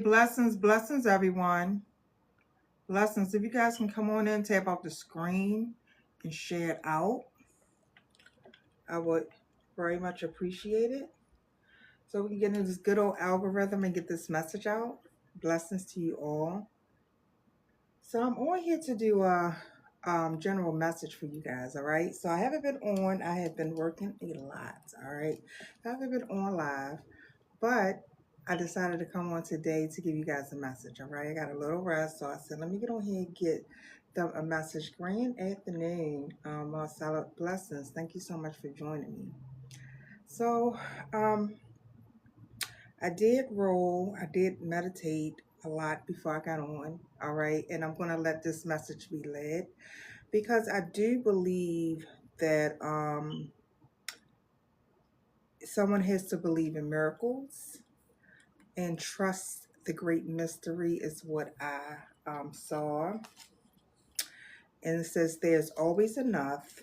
Blessings, blessings, everyone. Blessings. If you guys can come on in, tap off the screen and share it out, I would very much appreciate it. So we can get into this good old algorithm and get this message out. Blessings to you all. So I'm on here to do a general message for you guys, all right? So I haven't been on. I have been working a lot, all right? I haven't been on live, but I decided to come on today to give you guys a message, all right? I got a little rest, so I said, let me get on here and get them a message. Grand afternoon, Marcella. Blessings. Thank you so much for joining me. So, I did roll, I did meditate a lot before I got on, all right? And I'm going to let this message be led because I do believe that someone has to believe in miracles and trust the great mystery is what I saw. And it says there's always enough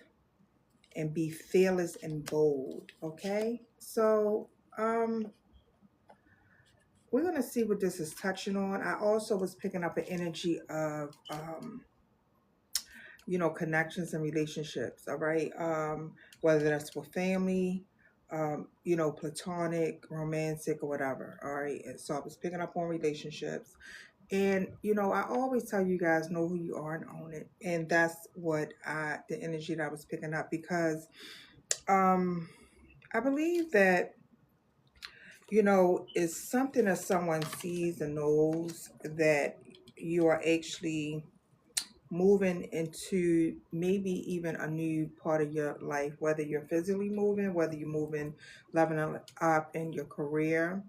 and be fearless and bold. Okay. So we're going to see what this is touching on. I also was picking up an energy of, connections and relationships. All right. Whether that's with family, platonic, romantic, or whatever. All right. And so I was picking up on relationships. And, I always tell you guys, know who you are and own it. And that's the energy that I was picking up because I believe that, it's something that someone sees and knows that you are actually moving into maybe even a new part of your life, whether you're physically moving, whether you're moving, leveling up in your career,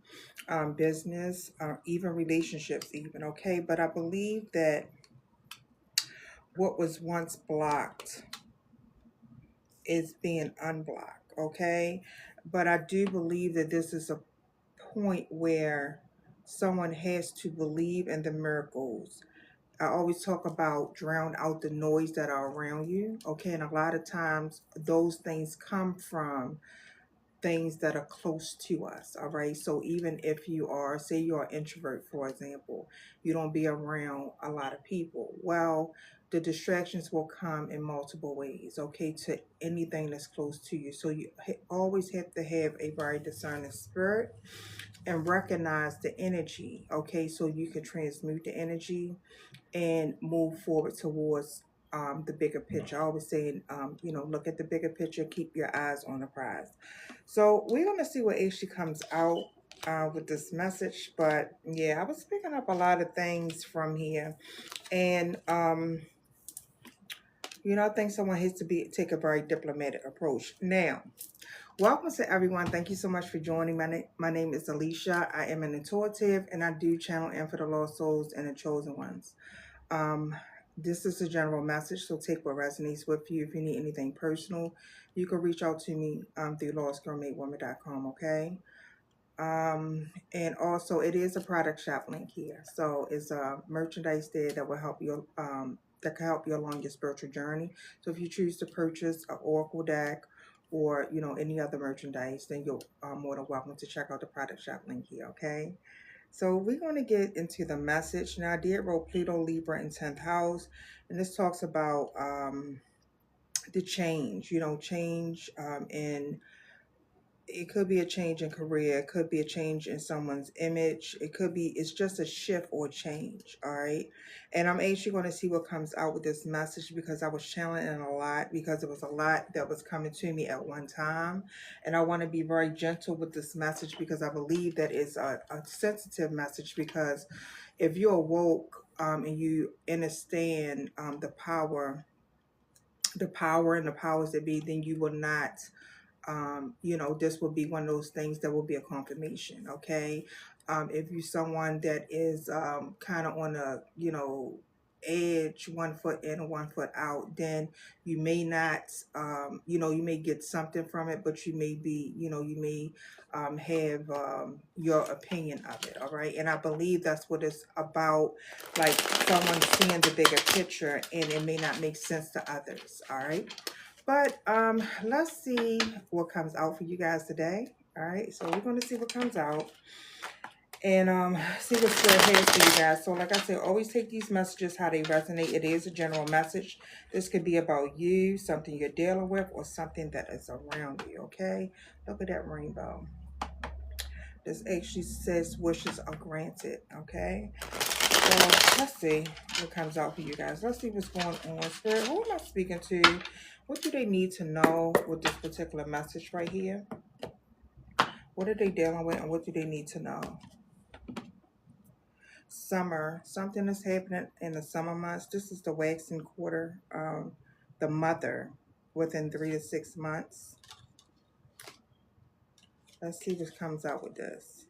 business, even relationships, even. Okay. But I believe that what was once blocked is being unblocked. Okay. But I do believe that this is a point where someone has to believe in the miracles. I always talk about drown out the noise that are around you. Okay. And a lot of times those things come from things that are close to us. All right. So even if you are, say you're an introvert, for example, you don't be around a lot of people. Well, the distractions will come in multiple ways, okay, to anything that's close to you. So you always have to have a very discerning spirit and recognize the energy, okay, so you can transmute the energy and move forward towards the bigger picture. I always say, look at the bigger picture, keep your eyes on the prize. So we're going to see what actually comes out with this message. But yeah, I was picking up a lot of things from here. And, I think someone has to take a very diplomatic approach. Now, welcome to everyone. Thank you so much for joining. My name is Alicia. I am an intuitive and I do channel in for the lost souls and the chosen ones. This is a general message, so take what resonates with you. If you need anything personal, you can reach out to me through lostgirlmadewoman.com, okay? And also, it is a product shop link here. So it's a merchandise there that will help you, that can help you along your spiritual journey. So if you choose to purchase an Oracle deck or, any other merchandise, then you're more than welcome to check out the product shop link here, okay? So we're going to get into the message. Now, I did roll Pluto, Libra in 10th house, and this talks about the change, change in, it could be a change in career, it could be a change in someone's image, it's just a shift or change, all right? And I'm actually going to see what comes out with this message because I was channeling a lot because it was a lot that was coming to me at one time. And I want to be very gentle with this message because I believe that it's a sensitive message because if you're woke and you understand the power and the powers that be, then you will not this will be one of those things that will be a confirmation. Okay. If you're someone that is kind of on a, edge, 1 foot in and 1 foot out, then you may not, you may get something from it, but you may be, you may have your opinion of it. All right. And I believe that's what it's about. Like someone seeing the bigger picture and it may not make sense to others. All right. But let's see what comes out for you guys today. All right, so we're going to see what comes out. And see what Spirit has for you guys. So like I said, always take these messages how they resonate. It is a general message. This could be about you, something you're dealing with, or something that is around you, okay? Look at that rainbow. This actually says wishes are granted, okay? So let's see what comes out for you guys. Let's see what's going on. Spirit, who am I speaking to? What do they need to know with this particular message right here? What are they dealing with and what do they need to know? Summer, something is happening in the summer months. This is the waxing quarter, the mother within 3 to 6 months. Let's see what comes out with this.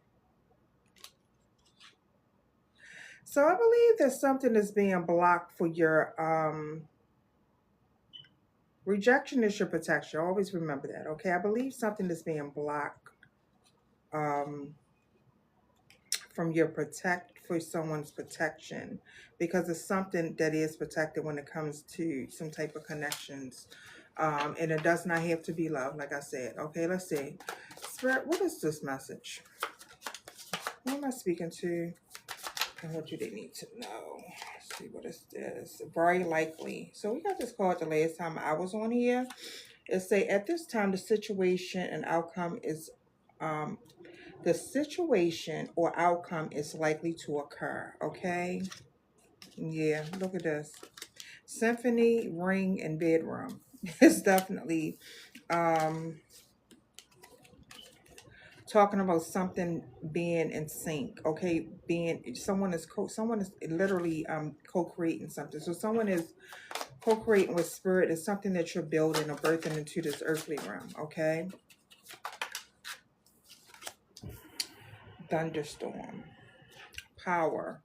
So I believe that something is being blocked for your rejection is your protection. Always remember that, okay? I believe something is being blocked from your for someone's protection, because it's something that is protected when it comes to some type of connections. And it does not have to be love, like I said. Okay, let's see. Spirit, what is this message? Who am I speaking to? And what do they need to know? Let's see, what is this? Very likely. So we got this card the last time I was on here. It say, at this time, the situation and outcome is the situation or outcome is likely to occur, okay? Yeah, look at this. Symphony, ring, and bedroom. It's definitely talking about something being in sync, okay? Someone is literally co-creating something. So someone is co-creating with spirit. Is something that you're building or birthing into this earthly realm, okay? Thunderstorm, power,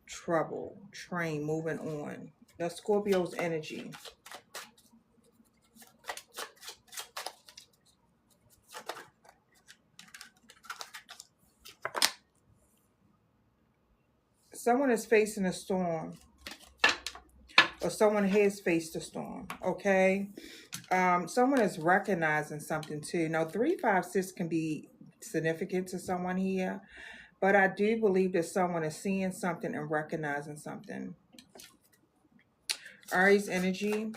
trouble, train, moving on. The Scorpio's energy. Someone is facing a storm, or someone has faced a storm, okay? Someone is recognizing something too. Now, 356 can be significant to someone here, but I do believe that someone is seeing something and recognizing something. Aries energy.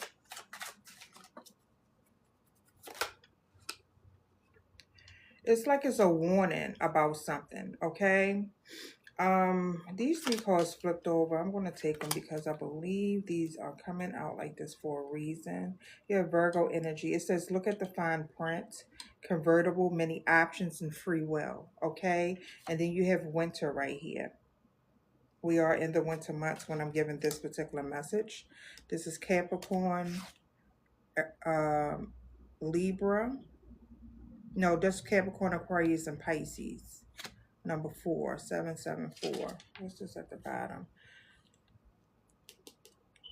It's like it's a warning about something, okay? These three cards flipped over. I'm going to take them because I believe these are coming out like this for a reason. You have Virgo energy. It says, look at the fine print, convertible, many options, and free will, okay? And then you have winter right here. We are in the winter months when I'm giving this particular message. This is Capricorn, Libra. No, that's Capricorn, Aquarius, and Pisces. Number 4, 774. What's this at the bottom?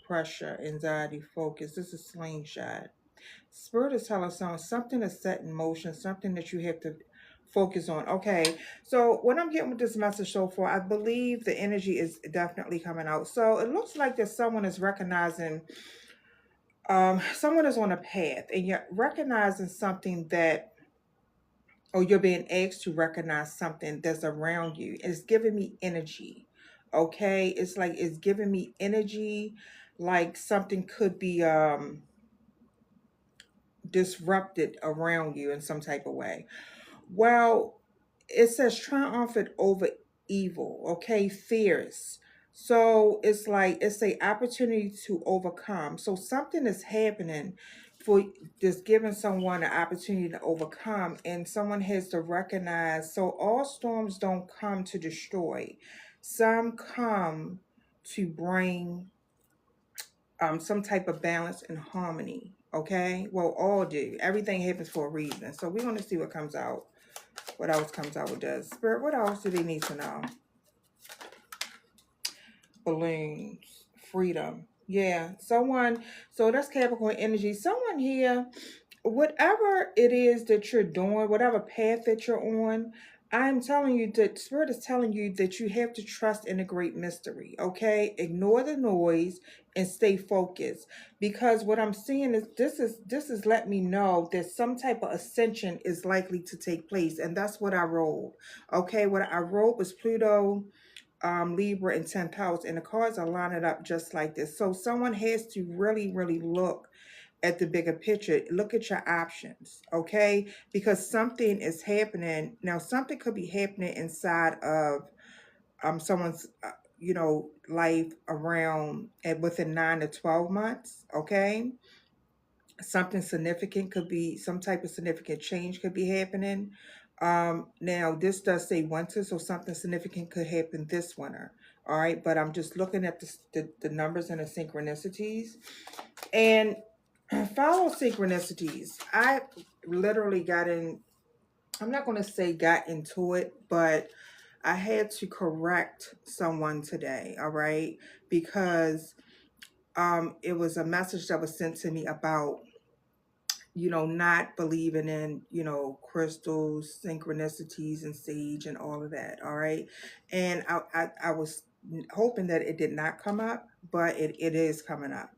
Pressure, anxiety, focus. This is slingshot. Spirit is telling something is set in motion, something that you have to focus on. Okay, so what I'm getting with this message so far, I believe the energy is definitely coming out. So it looks like that someone is recognizing, someone is on a path, and you're recognizing something that, or you're being asked to recognize something that's around you. It's giving me energy. Okay, it's like it's giving me energy, like something could be disrupted around you in some type of way. Well, it says triumphant over evil, okay, fierce. So it's like it's a opportunity to overcome. So something is happening for just giving someone an opportunity to overcome, and someone has to recognize. So all storms don't come to destroy. Some come to bring some type of balance and harmony. Okay, well, all do. Everything happens for a reason. So we're going to see what comes out. What else comes out with this? Spirit, what else do they need to know? Balloons, freedom. Yeah, someone, so that's Capricorn energy. Someone here, whatever it is that you're doing, whatever path that you're on, I'm telling you that Spirit is telling you that you have to trust in a great mystery, okay? Ignore the noise and stay focused. Because what I'm seeing is this is let me know that some type of ascension is likely to take place. And that's what I rolled. Okay, what I rolled was Pluto, Libra, and 10th house, and the cards are lining up just like this. So someone has to really, really look at the bigger picture. Look at your options, okay? Because something is happening now. Something could be happening inside of someone's life around at within 9 to 12 months, okay? Something significant could be some type of significant change could be happening. Now this does say winter, so something significant could happen this winter. All right, but I'm just looking at the numbers and the synchronicities and follow synchronicities. I literally got in, I'm not going to say got into it, but I had to correct someone today, all right? Because it was a message that was sent to me about not believing in, crystals, synchronicities, and sage and all of that. All right. And I was hoping that it did not come up, but it is coming up.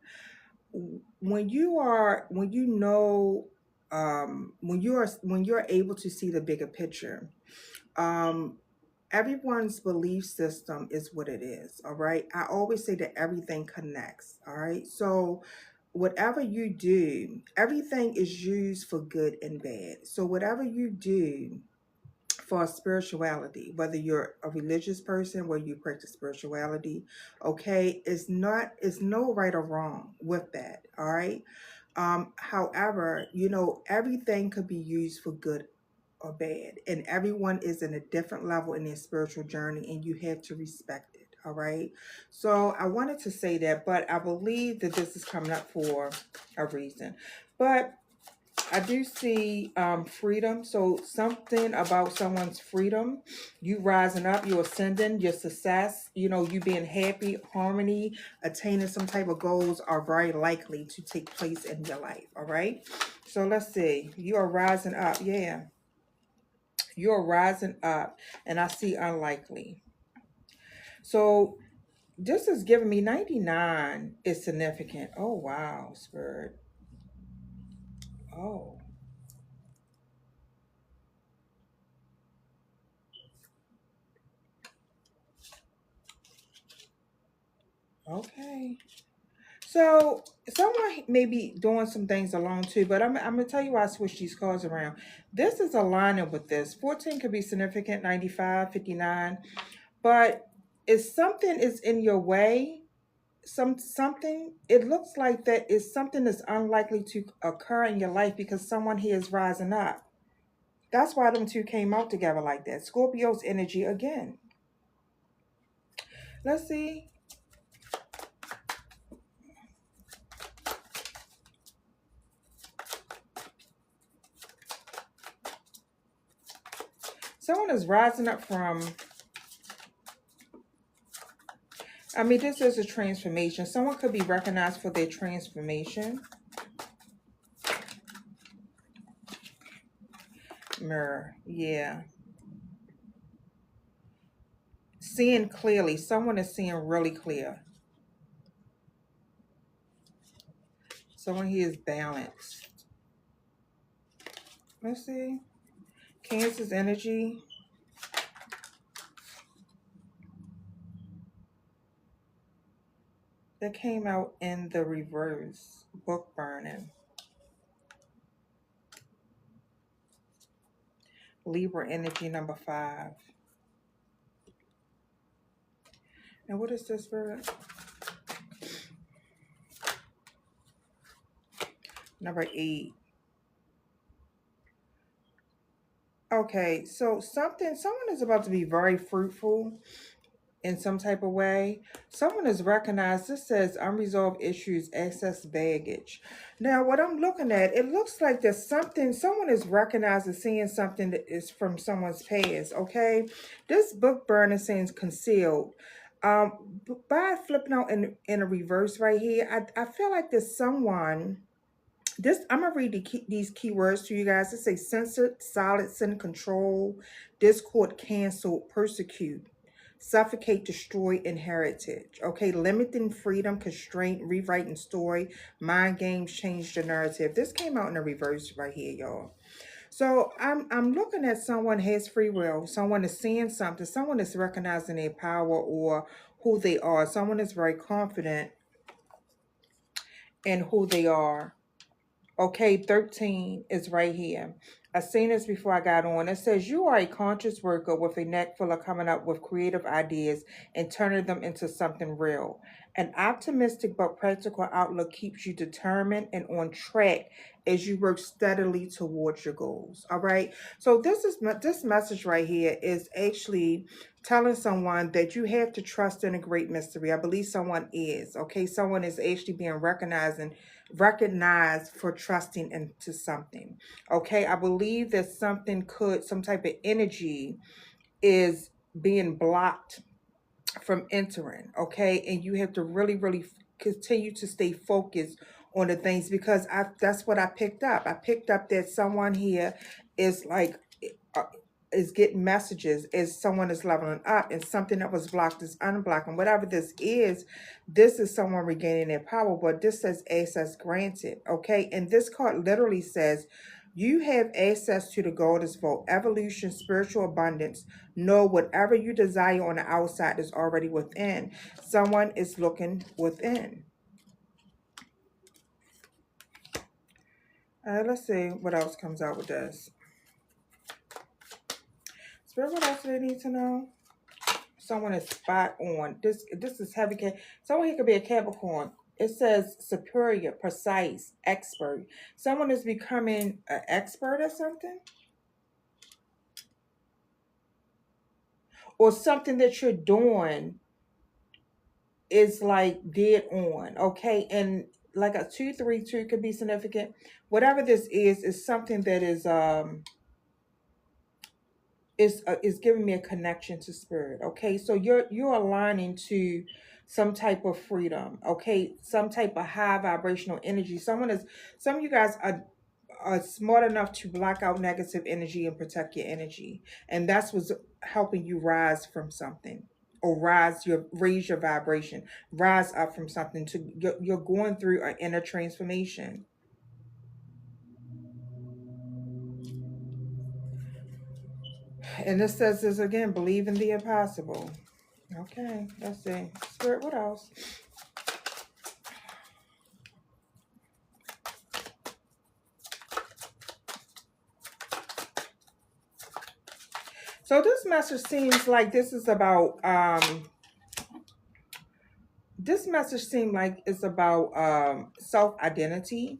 When you are, when you know, when you're able to see the bigger picture, um, everyone's belief system is what it is. All right. I always say that everything connects. All right. So whatever you do, everything is used for good and bad. So whatever you do for spirituality, whether you're a religious person, whether you practice spirituality, okay, it's no right or wrong with that. All right. However, everything could be used for good or bad, and everyone is in a different level in their spiritual journey, and you have to respect it. All right. So I wanted to say that, but I believe that this is coming up for a reason. But I do see freedom. So something about someone's freedom, you rising up, you ascending, your success, you being happy, harmony, attaining some type of goals are very likely to take place in your life. All right. So let's see. You are rising up. Yeah. You're rising up. And I see unlikely. So this is giving me 99 is significant. Oh, wow, Spirit. Oh, okay. So someone may be doing some things alone too, but I'm gonna tell you why I switched these cards around. This is aligning with this. 14 could be significant, 95, 59. But if something is in your way, something, it looks like that is something that's unlikely to occur in your life because someone here is rising up. That's why them two came out together like that. Scorpio's energy again. Let's see. Someone is rising up from, I mean, this is a transformation. Someone could be recognized for their transformation. Mirror. Yeah. Seeing clearly. Someone is seeing really clear. Someone here is balanced. Let's see. Cancer's energy. That came out in the reverse. Book burning. Libra energy number 5. And what is this, Spirit? Number 8. Okay, so someone is about to be very fruitful in some type of way. Someone is recognized. This says unresolved issues, excess baggage. Now, what I'm looking at, it looks like there's something, someone is recognized as seeing something that is from someone's past, okay? This book burner saying concealed. By flipping out in a reverse right here, I feel like there's someone This I'm gonna read these keywords to you guys. It says censored, silence, and control, discord, cancel, persecute, suffocate, destroy, and heritage. Okay, limiting freedom, constraint, rewriting story, mind games, change the narrative. This came out in the reverse right here, y'all. So I'm looking at someone has free will, someone is seeing something, someone is recognizing their power or who they are, someone is very confident in who they are. Okay, 13 is right here. I seen this before I got on. It says you are a conscious worker with a neck full of coming up with creative ideas and turning them into something real. An optimistic but practical outlook keeps you determined and on track as you work steadily towards your goals. All right. So this message right here is actually telling someone that you have to trust in a great mystery. I believe someone is. Okay, someone is actually being recognized for trusting into something. Okay, I believe that some type of energy is being blocked from entering. Okay, and you have to really continue to stay focused on the things because that's what I picked up. I picked up that someone here is like uh, is getting messages as someone is leveling up and something that was blocked is unblocked. And whatever this is someone regaining their power, but this says access granted. Okay, and this card literally says you have access to the goddess vault, evolution, spiritual abundance. Know whatever you desire on the outside is already within. Someone is looking within. Let's see what else comes out with this. Spirit, what else do they need to know? Someone is spot on. This is heavy. Someone here could be a Capricorn. It says superior, precise, expert. Someone is becoming an expert at something, or something that you're doing is like dead on. Okay, and like a 232 could be significant. Whatever this is something that is giving me a connection to spirit. Okay, so you're aligning to some type of freedom. Okay, some type of high vibrational energy. Some of you guys are smart enough to block out negative energy and protect your energy, and that's what's helping you rise from something, or raise your vibration, rise up from something. You're going through an inner transformation. And this says this again, believe in the impossible. Okay, let's see. Spirit, what else? So this message seems like this message seemed like it's about self-identity.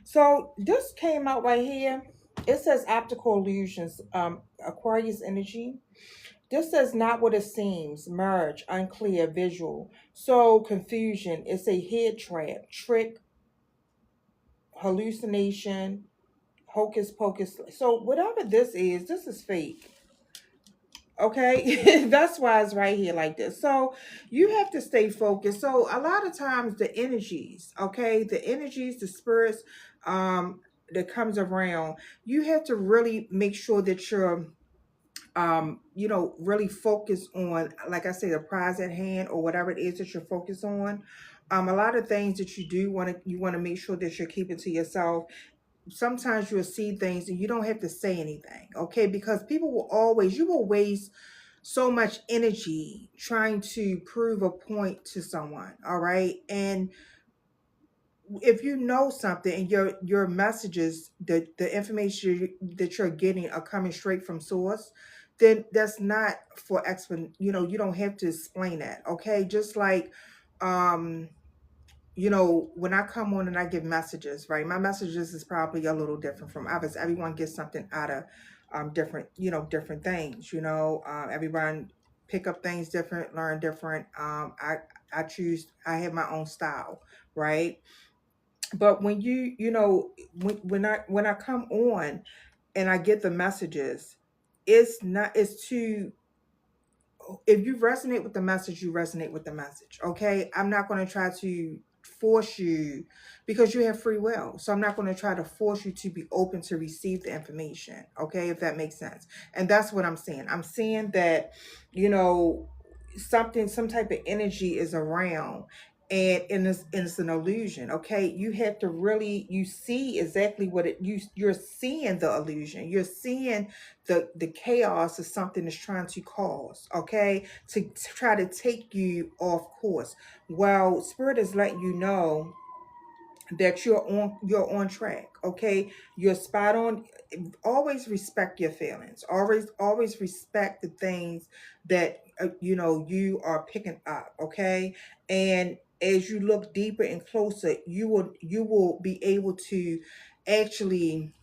So this came out right here. It says optical illusions, Aquarius energy. This says not what it seems, merge, unclear, visual. So confusion. It's a head trap, trick, hallucination, hocus pocus. So whatever this is fake. Okay, that's why it's right here like this. So you have to stay focused. So a lot of times the energies, okay, the spirits that comes around, you have to really make sure that you're really focus on, like I say, the prize at hand or whatever it is that you're focused on. A lot of things that you want to make sure that you're keeping to yourself. Sometimes you'll see things and you don't have to say anything, okay? Because you will waste so much energy trying to prove a point to someone, all right? And if you know something and your messages, the information that you're getting are coming straight from source, then that's not for you don't have to explain that, okay? Just like um when I come on and I give messages, right? My messages is probably a little different from others. Everyone gets something out of different things. Everyone pick up things different, learn different. I have my own style, right? But when when I come on and I get the messages, it's not it's to if you resonate with the message, you resonate with the message. Okay. I'm not going to try to force you because you have free will. So I'm not going to try to force you to be open to receive the information. Okay. If that makes sense. And that's what I'm saying. I'm saying that, you know, some type of energy is around, and it's an illusion. Okay, you have to really, you see exactly what you're seeing, the illusion, you're seeing the chaos of something is trying to cause, okay, to try to take you off course. Well, spirit is letting you know that you're on track. Okay, you're spot on. Always respect your feelings. Always respect the things that you know you are picking up. Okay, and as you look deeper and closer, you will be able to actually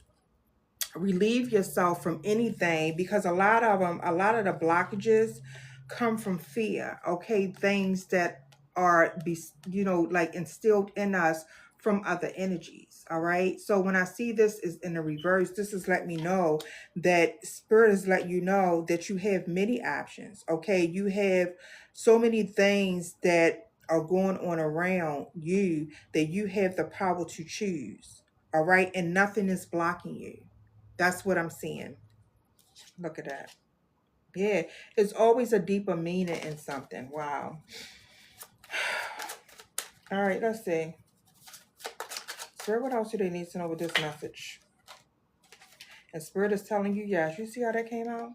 relieve yourself from anything, because a lot of the blockages come from fear. Okay, things that are you know, like instilled in us from other energies. All right, so when I see this is in the reverse, this is let me know that spirit is let you know that you have many options. Okay, you have so many things that are going on around you that you have the power to choose. All right, and nothing is blocking you. That's what I'm seeing. Look at that. Yeah, it's always a deeper meaning in something. Wow. All right, let's see. Spirit, what else do they need to know with this message? And Spirit is telling you yes. You see how that came out?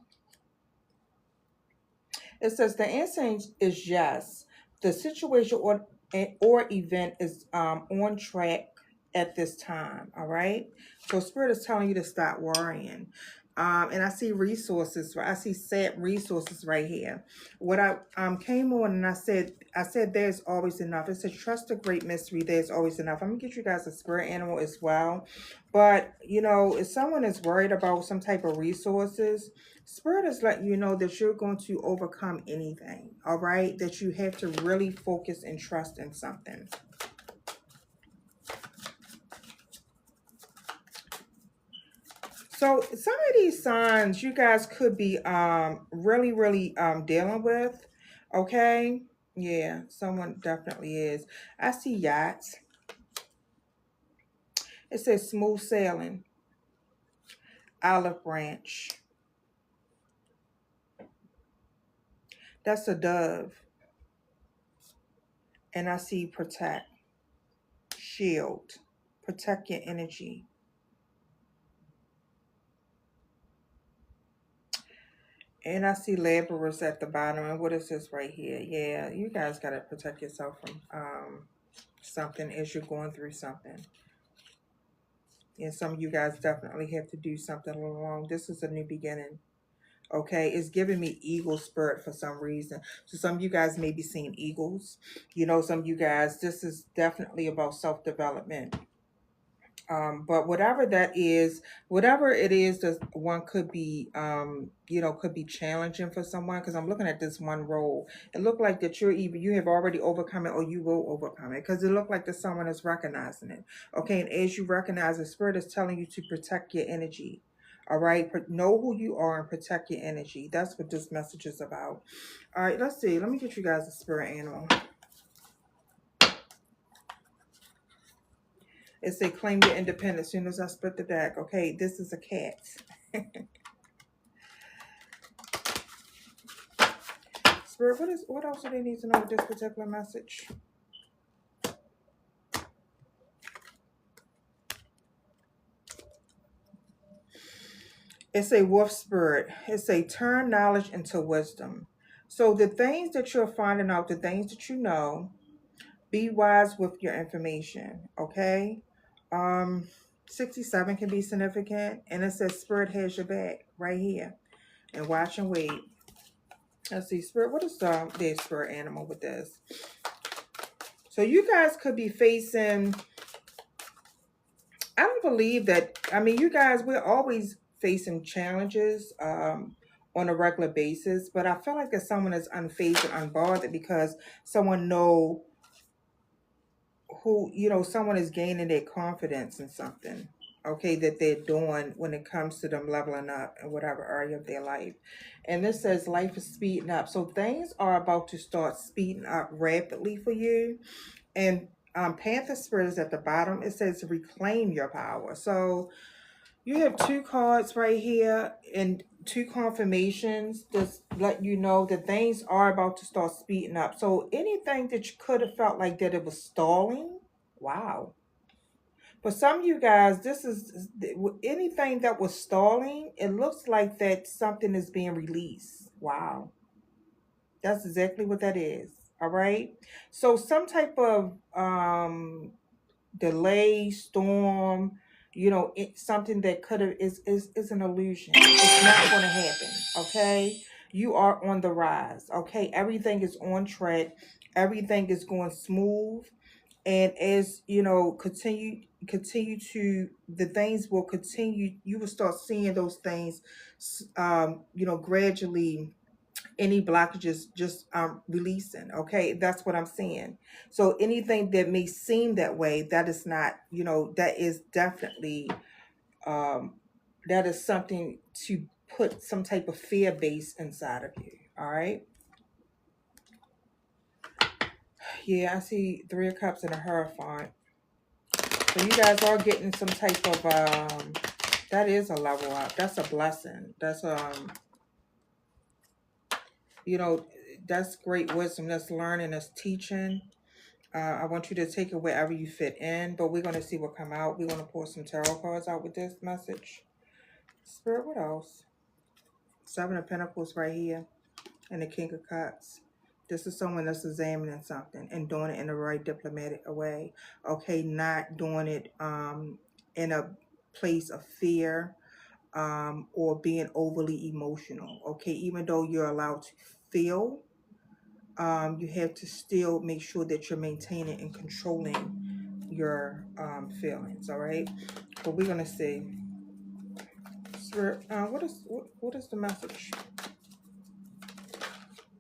It says the answer is yes. The situation or event is on track at this time. All right. So Spirit is telling you to stop worrying. And I see resources. I see set resources right here. What I came on and I said there's always enough. It says trust the great mystery. There's always enough. I'm gonna get you guys a spirit animal as well. But you know, if someone is worried about some type of resources, Spirit is letting you know that you're going to overcome anything. All right, that you have to really focus and trust in something. So some of these signs you guys could be really dealing with. Okay. Yeah, someone definitely is. I see yachts. It says smooth sailing, olive branch. That's a dove. And I see protect, shield, protect your energy. And I see laborers at the bottom. And what is this right here? Yeah, you guys got to protect yourself from something as you're going through something. And some of you guys definitely have to do something along. This is a new beginning. Okay, it's giving me eagle spirit for some reason. So some of you guys may be seeing eagles. You know, some of you guys, this is definitely about self-development. But whatever it is that one could be, you know, could be challenging for someone. Because I'm looking at this one role, it looked like that you have already overcome it, or you will overcome it. Because it looked like that someone is recognizing it. Okay, and as you recognize, the spirit is telling you to protect your energy. All right, know who you are and protect your energy. That's what this message is about. All right, let's see. Let me get you guys a spirit animal. It say claim your independence. As soon as I split the deck. Okay, this is a cat. Spirit, what else do they need to know with this particular message? It's a wolf spirit. It's a turn knowledge into wisdom. So the things that you're finding out, the things that you know, be wise with your information. Okay. Um, 67 can be significant, and it says spirit has your back right here. And watch and wait. Let's see, spirit. What is their spirit animal with this? So you guys could be facing. I don't believe that. I mean, you guys, we're always facing challenges on a regular basis, but I feel like that someone is unfazed and unbothered because someone know who, you know, someone is gaining their confidence in something. okay, that they're doing when it comes to them leveling up in whatever area of their life. And this says life is speeding up. So things are about to start speeding up rapidly for you. And Panther Spirit is at the bottom. It says reclaim your power. So you have two cards right here and two confirmations that let you know that things are about to start speeding up. So anything that you could have felt like that it was stalling, wow. For some of you guys, this is anything that was stalling, it looks like that something is being released. Wow. That's exactly what that is. All right. So some type of delay, storm, something that could have is an illusion. It's not going to happen. Okay, you are on the rise. Okay, everything is on track. Everything is going smooth, and as you know, continue to the things will continue. You will start seeing those things, gradually any blockages just releasing. Okay, that's what I'm saying. So anything that may seem that way, that is not, that is definitely um that is something to put some type of fear base inside of you. All right. Yeah, I see 3 of Cups and a Hierophant. So you guys are getting some type of that is a level up. That's a blessing. That's you know that's great wisdom. That's learning. That's teaching. I want you to take it wherever you fit in, but we're going to see what come out. We're going to pull some tarot cards out with this message. Spirit, what else? 7 of Pentacles right here and the King of Cups. This is someone that's examining something and doing it in the right diplomatic way. Okay, not doing it in a place of fear or being overly emotional. Okay, even though you're allowed to feel, you have to still make sure that you're maintaining and controlling your feelings. All right, but we're gonna see. Spirit, what is the message?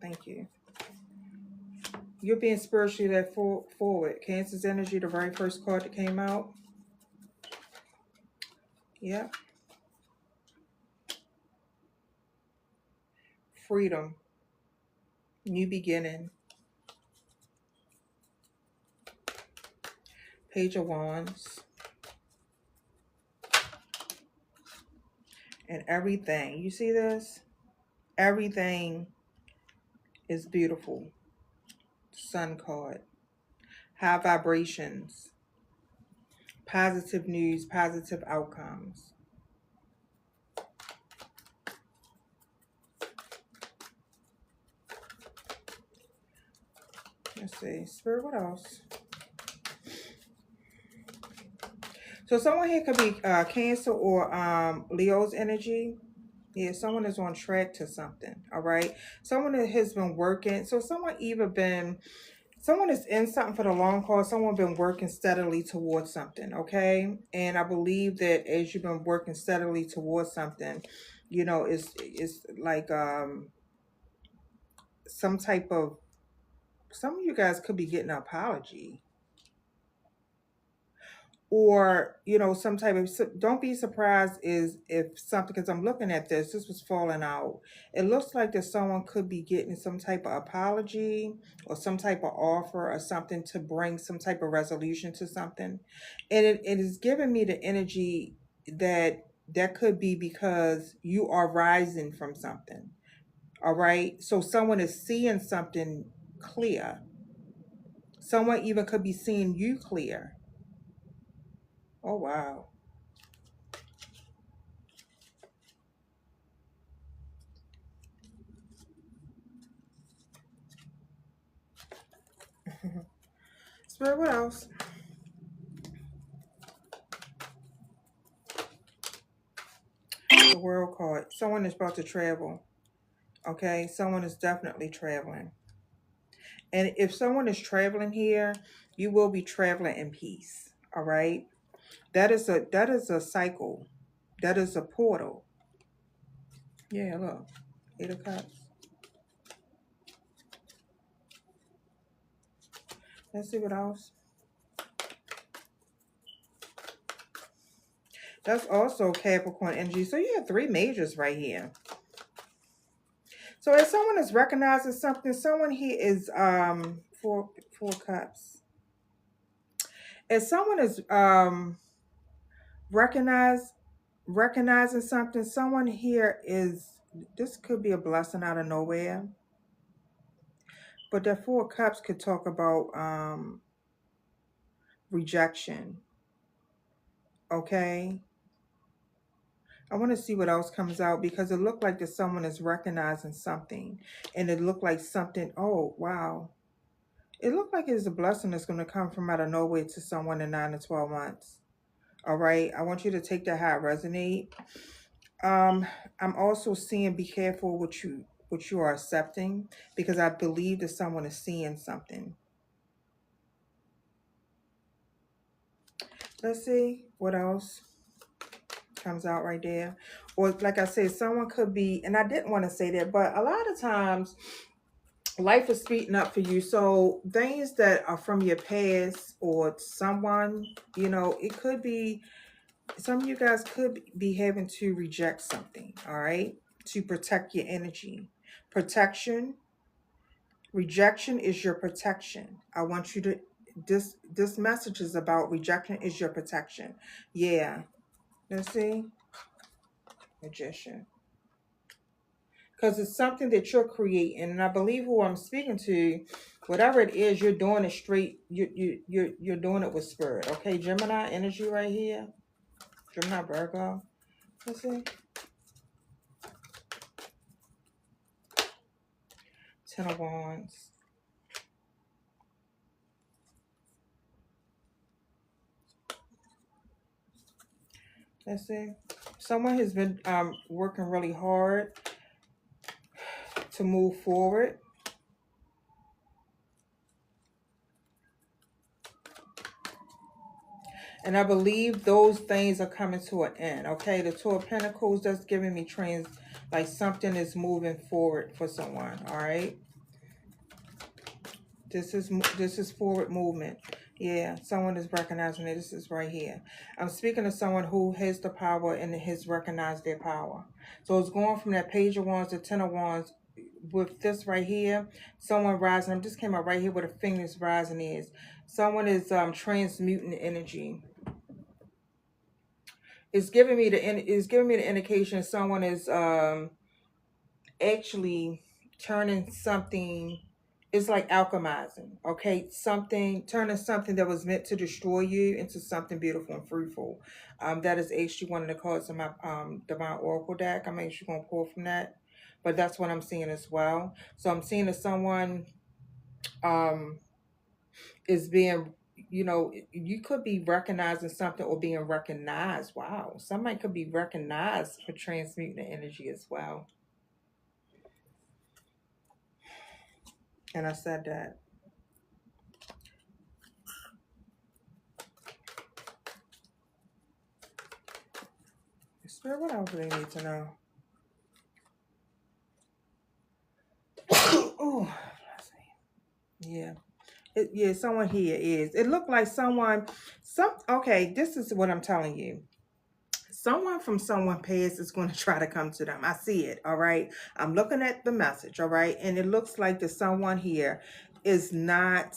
Thank you. You're being spiritually led forward. Cancer's energy, the very first card that came out. Yep. Freedom, new beginning. Page of Wands, and everything. You see this? Everything is beautiful. Sun card. High vibrations. Positive news, positive outcomes. Let's see. Spirit, what else? So someone here could be Cancer or Leo's energy. Yeah, someone is on track to something. All right. Someone that has been working. So someone is in something for the long haul. Someone been working steadily towards something. Okay. And I believe that as you've been working steadily towards something, it's like some type of, some of you guys could be getting an apology. Or some type of, don't be surprised is if something, because I'm looking at this was falling out. It looks like that someone could be getting some type of apology or some type of offer or something to bring some type of resolution to something. And it is giving me the energy that could be because you are rising from something. All right, so someone is seeing something clear. Someone even could be seeing you clear. Oh wow. Spirit, what else? The World card. Someone is about to travel. Okay, someone is definitely traveling. And if someone is traveling here, you will be traveling in peace. All right. That is a cycle. That is a portal. Yeah, look. 8 of Cups. Let's see what else. That's also Capricorn energy. So you have 3 majors right here. So if someone is recognizing something, someone here is four cups. If someone is recognizing something, someone here is, this could be a blessing out of nowhere. But the 4 cups could talk about rejection. Okay. I want to see what else comes out, because it looked like that someone is recognizing something, and it looked like something, oh wow, it looked like it's a blessing that's going to come from out of nowhere to someone in 9 to 12 months. All right, I want you to take that how it resonate. I'm also seeing, be careful what you are accepting, because I believe that someone is seeing something. Let's see what else comes out right there. Or like I said, someone could be, and I didn't want to say that, but a lot of times life is speeding up for you. So things that are from your past, or someone, you know, it could be, some of you guys could be having to reject something, all right, to protect your energy. Protection, rejection is your protection. I want you to, this message is about rejection is your protection. Yeah. Let's see. Magician. Because it's something that you're creating, and I believe who I'm speaking to, whatever it is, you're doing it straight. You're doing it with spirit. Okay, Gemini energy right here. Gemini Virgo. Let's see. 10 of Wands. Let's see. Someone has been working really hard to move forward. And I believe those things are coming to an end. Okay, the 2 of Pentacles, that's giving me like something is moving forward for someone. All right. This is forward movement. Yeah, someone is recognizing it. This is right here. I'm speaking to someone who has the power and has recognized their power. So it's going from that Page of Wands to 10 of Wands. With this right here, someone rising. I just came out right here where the fingers rising is. Someone is transmuting energy. It's giving me the indication someone is actually turning something. It's like alchemizing, okay? Turning something that was meant to destroy you into something beautiful and fruitful. That is actually one of the cards in my Divine Oracle deck. I'm actually going to pull from that. But that's what I'm seeing as well. So I'm seeing that someone is being, you know, you could be recognizing something or being recognized. Wow. Somebody could be recognized for transmuting the energy as well. And I said that. Spirit, what else do they need to know? Oh, yeah. Yeah, someone here is. It looked like someone, okay, this is what I'm telling you. Someone from someone past is going to try to come to them. I see it, all right? I'm looking at the message, all right? And it looks like the someone here is not,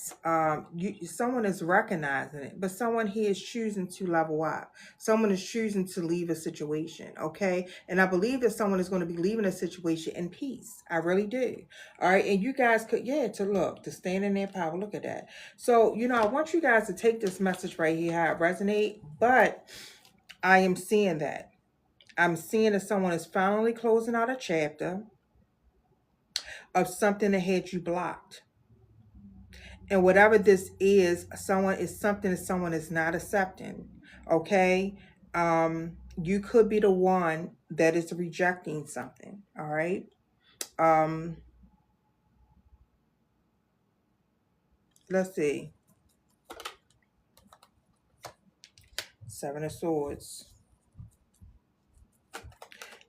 someone is recognizing it, but someone here is choosing to level up. Someone is choosing to leave a situation, okay? And I believe that someone is going to be leaving a situation in peace. I really do. All right, and you guys could, yeah, to stand in their power. Look at that. So, you know, I want you guys to take this message right here, how it resonate, but I am seeing that. I'm seeing that someone is finally closing out a chapter of something that had you blocked. And whatever this is, something that someone is not accepting. Okay? You could be the one that is rejecting something. All right? Let's see. 7 of Swords.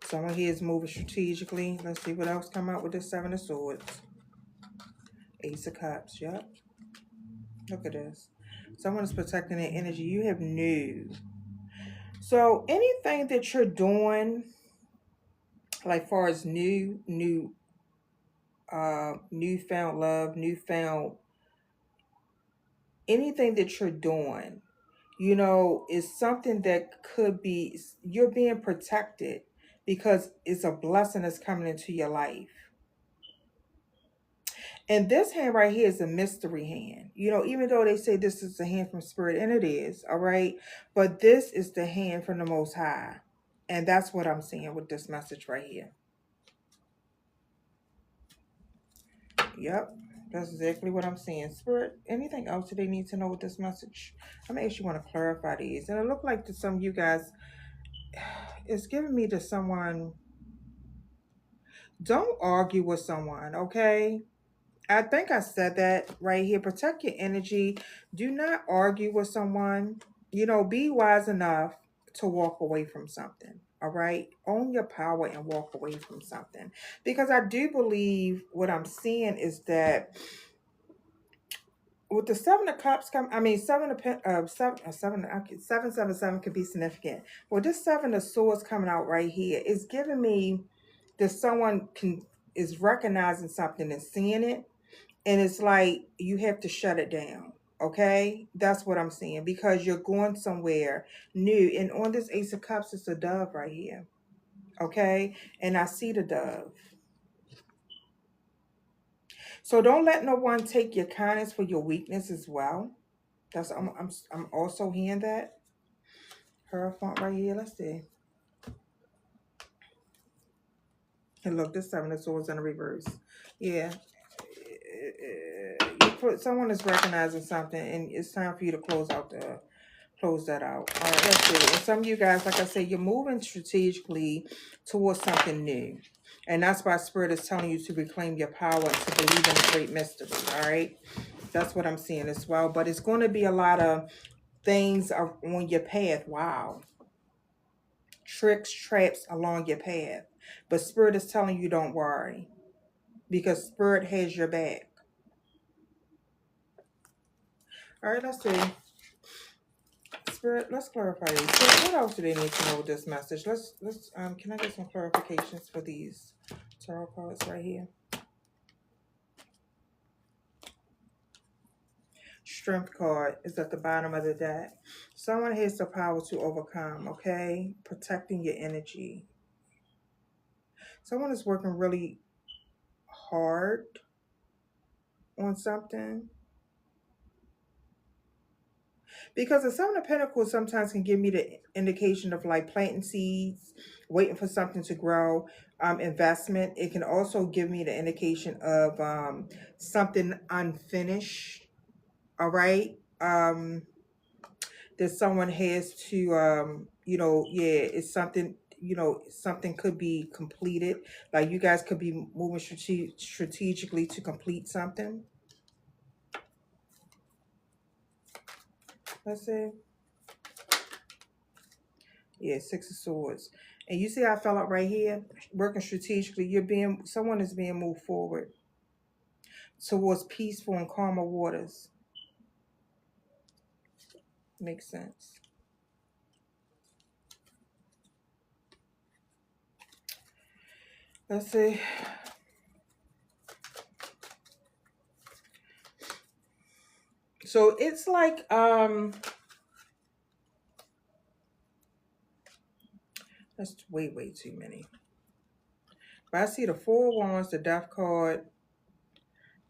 Someone here is moving strategically. Let's see what else come out with the 7 of Swords. Ace of Cups. Yep. Look at this. Someone is protecting their energy. You have new. So anything that you're doing, like far as newfound love, newfound anything that you're doing, is something that could be you're being protected because it's a blessing that's coming into your life. And this hand right here is a mystery hand. Even though they say this is a hand from spirit, and it is, all right, but this is the hand from the Most High. And that's what I'm seeing with this message right here. Yep, that's exactly what I'm seeing. Spirit, anything else that they need to know with this message? I may actually want to clarify these. And it looked like to some of you guys, it's giving me to someone, don't argue with someone, okay? I think I said that right here. Protect your energy. Do not argue with someone. Be wise enough to walk away from something. All right. Own your power and walk away from something. Because I do believe what I'm seeing is that with the Seven of Cups seven, 7 could be significant. Well, this Seven of Swords coming out right here is giving me that someone is recognizing something and seeing it, and it's like you have to shut it down. Okay, that's what I'm seeing, because you're going somewhere new. And on this Ace of Cups, it's a dove right here. Okay, and I see the dove. So don't let no one take your kindness for your weakness as well. I'm also hearing that. Hierophant right here. Let's see. And look, this Seven of Swords in the reverse. Yeah. Someone is recognizing something, and it's time for you to close that out. All right, let's see. And some of you guys, like I said, you're moving strategically towards something new. And that's why Spirit is telling you to reclaim your power and to believe in the great mystery. All right. That's what I'm seeing as well. But it's going to be a lot of things are on your path. Wow. Tricks, traps along your path. But Spirit is telling you don't worry, because Spirit has your back. All right, let's see. Spirit, let's clarify these. What else do they need to know with this message? Let's can I get some clarifications for these tarot cards right here? Strength card is at the bottom of the deck. Someone has the power to overcome, okay? Protecting your energy. Someone is working really hard on something. Because the Seven of Pentacles sometimes can give me the indication of like planting seeds, waiting for something to grow, investment. It can also give me the indication of something unfinished, all right? That someone has to, it's something, something could be completed. Like you guys could be moving strategically to complete something. Let's see. Yeah, Six of Swords. And you see how I fell out right here? Working strategically. Someone is being moved forward towards peaceful and calmer waters. Makes sense. Let's see. So it's like, that's way too many. But I see the Four of Wands, the Death card,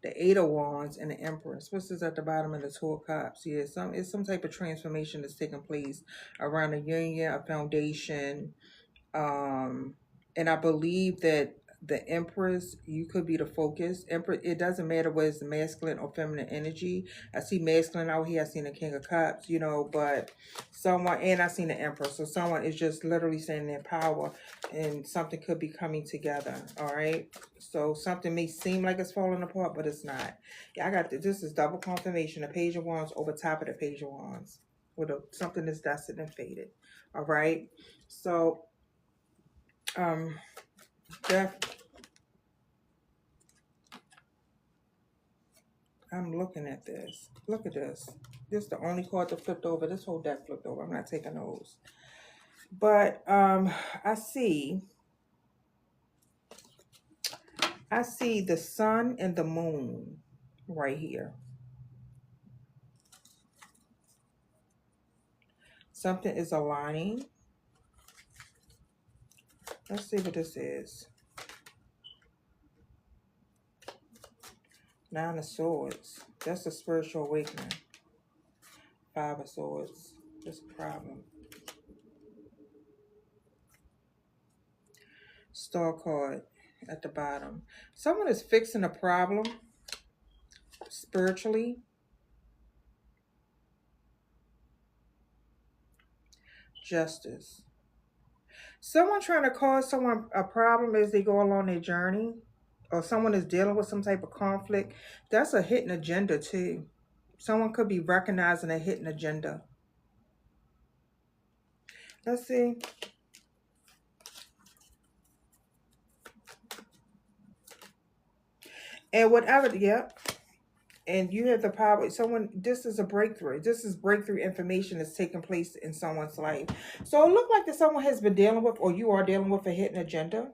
the Eight of Wands, and the Empress. What's this at the bottom of the Two of Cups? Yeah, it's some type of transformation that's taking place around a union, a foundation. And I believe that the Empress, you could be the focus. Empress, it doesn't matter whether it's masculine or feminine energy. I see masculine out here. I seen the King of Cups, but someone, and I seen the Empress. So someone is just literally standing in power, and something could be coming together. All right. So something may seem like it's falling apart, but it's not. Yeah, I got this is double confirmation. The Page of Wands over top of the Page of Wands with something that's dusted and faded. All right. So I'm looking at this. Look at this. This is the only card that flipped over. This whole deck flipped over. I'm not taking those. But I see the sun and the moon right here. Something is aligning. Let's see what this is. Nine of Swords. That's a spiritual awakening. Five of Swords. That's a problem. Star card at the bottom. Someone is fixing a problem spiritually. Justice. Someone trying to cause someone a problem as they go along their journey, or someone is dealing with some type of conflict. That's a hidden agenda too. Someone could be recognizing a hidden agenda. Let's see. And whatever, yep. And you have the power. Someone, this is a breakthrough. This is breakthrough information that's taking place in someone's life. So it looked like that someone has been dealing with, or you are dealing with, a hidden agenda.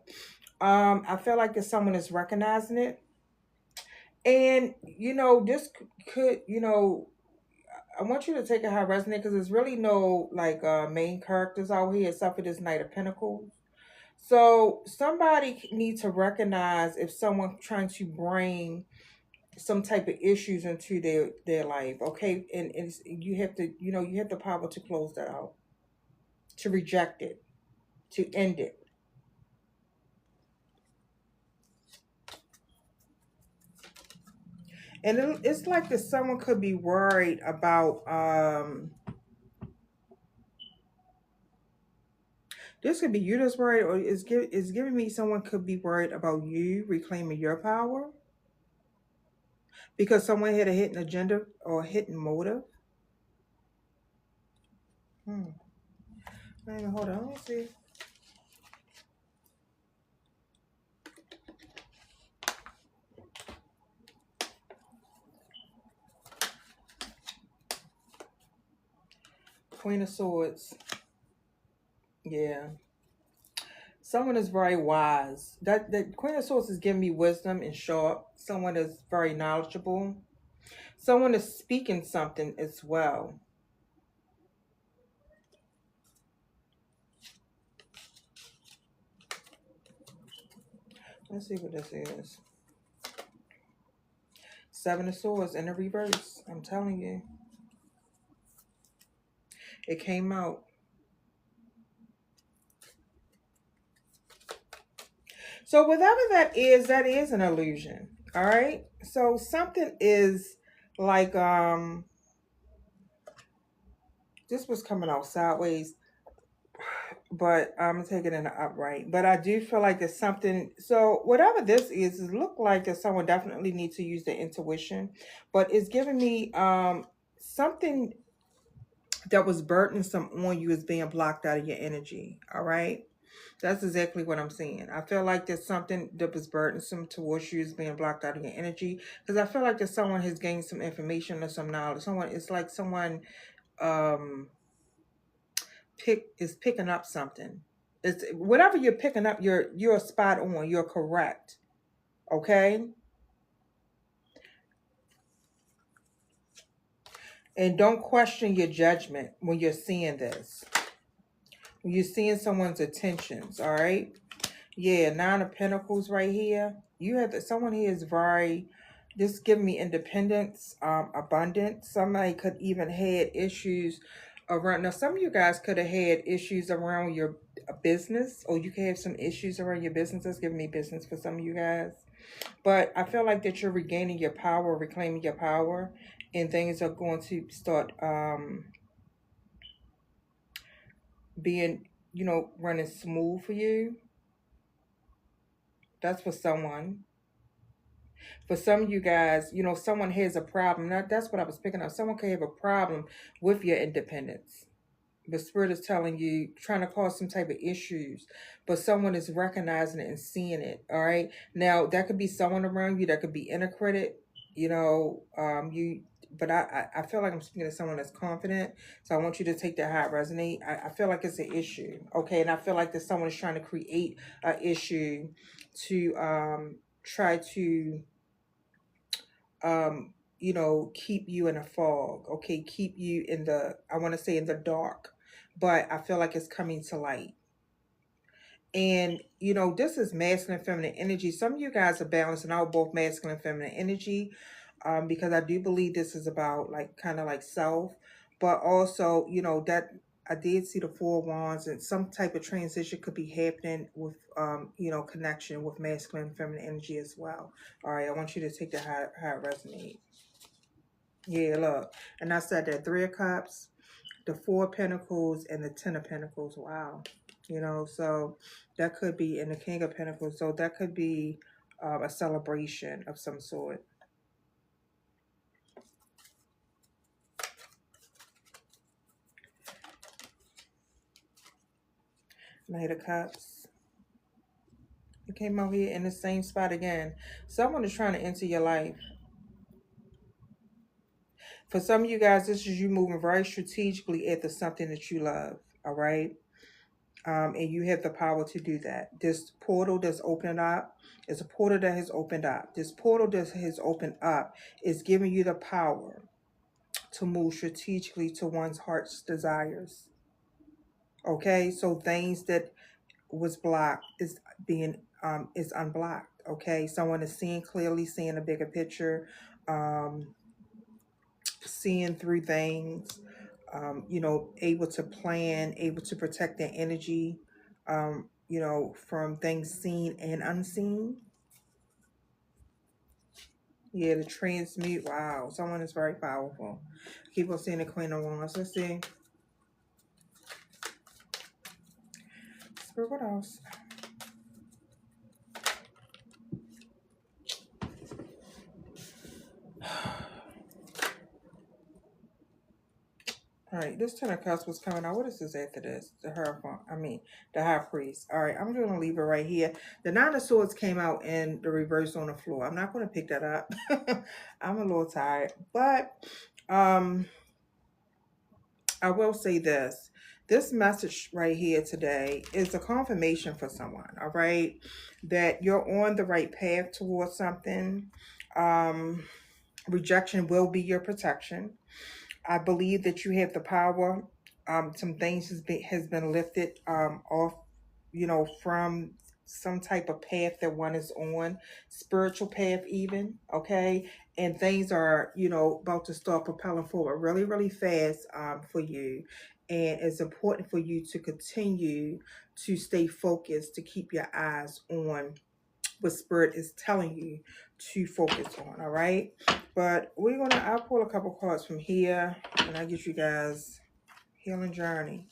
I feel like that someone is recognizing it. And, this could, I want you to take it how it resonates, because there's really no, like, main characters out here except for this Knight of Pentacles. So somebody needs to recognize if someone trying to bring some type of issues into their life, okay? And you have to, you have the power to close that out, to reject it, to end it. And it's like that someone could be worried about, this could be you that's worried, or it's giving me someone could be worried about you reclaiming your power because someone had a hidden agenda or a hidden motive. Hold on, let me see. Queen of Swords. Yeah. Someone is very wise. That Queen of Swords is giving me wisdom and sharp. Someone is very knowledgeable. Someone is speaking something as well. Let's see what this is. Seven of Swords in the reverse. I'm telling you. It came out. So whatever that is an illusion. All right. So something is like, this was coming out sideways, but I'm taking it in the upright. But I do feel like there's something. So whatever this is, it look like that someone definitely needs to use their intuition, but it's giving me something that was burdensome on you is being blocked out of your energy. All right. That's exactly what I'm seeing. I feel like there's something that was burdensome towards you is being blocked out of your energy, because I feel like that someone has gained some information or some knowledge. It's like someone is picking up something. It's whatever you're picking up, you're spot on. You're correct. Okay? And don't question your judgment when you're seeing this. When you're seeing someone's intentions, all right? Yeah, Nine of Pentacles right here. You have someone here is very, this giving me independence, abundance. Somebody could even had issues around. Now, some of you guys could have had issues around your business, or you could have some issues around your business. That's giving me business for some of you guys. But I feel like that you're regaining your power, reclaiming your power, and things are going to start being, running smooth for you. That's for someone. For some of you guys, someone has a problem. That's what I was picking up. Someone could have a problem with your independence. The spirit is telling you, trying to cause some type of issues, but someone is recognizing it and seeing it. All right. Now, that could be someone around you that could be in a credit. You but I feel like I'm speaking to someone that's confident. So I want you to take that how it resonate. I feel like it's an issue. Okay. And I feel like that someone is trying to create an issue to try to keep you in a fog. Okay. Keep you in the, I want to say in the dark, but I feel like it's coming to light. And this is masculine and feminine energy. Some of you guys are balancing out both masculine and feminine energy, because I do believe this is about like kind of like self, but also, that I did see the Four of Wands, and some type of transition could be happening with, connection with masculine and feminine energy as well. All right, I want you to take that how it resonates. Yeah, look, and I said that Three of Cups, the Four of Pentacles, and the Ten of Pentacles. Wow. So that could be in the King of Pentacles. So that could be a celebration of some sort. Knight of Cups. It came out here in the same spot again. Someone is trying to enter your life. For some of you guys, this is you moving very strategically after something that you love. All right. And you have the power to do that. This portal that's opening up is a portal that has opened up. This portal that has opened up is giving you the power to move strategically to one's heart's desires. Okay, so things that was blocked is being is unblocked. Okay, someone is seeing clearly, seeing a bigger picture, seeing through things, able to plan, able to protect their energy, from things seen and unseen. Yeah, the transmute. Wow, someone is very powerful. Keep on seeing the Queen of Wands. Let's see. Spirit, what else? All right, this Ten of Cups was coming out. What is this after this? The Hierophant. The High Priest. All right, I'm going to leave it right here. The Nine of Swords came out in the reverse on the floor. I'm not going to pick that up. I'm a little tired. But I will say this. This message right here today is a confirmation for someone, all right? That you're on the right path towards something. Rejection will be your protection. I believe that you have the power. Some things has been lifted off, from some type of path that one is on, spiritual path even, okay? And things are, about to start propelling forward really, really fast for you. And it's important for you to continue to stay focused, to keep your eyes on what Spirit is telling you to focus on, all right? But I'll pull a couple cards from here, and I'll get you guys Healing Journey.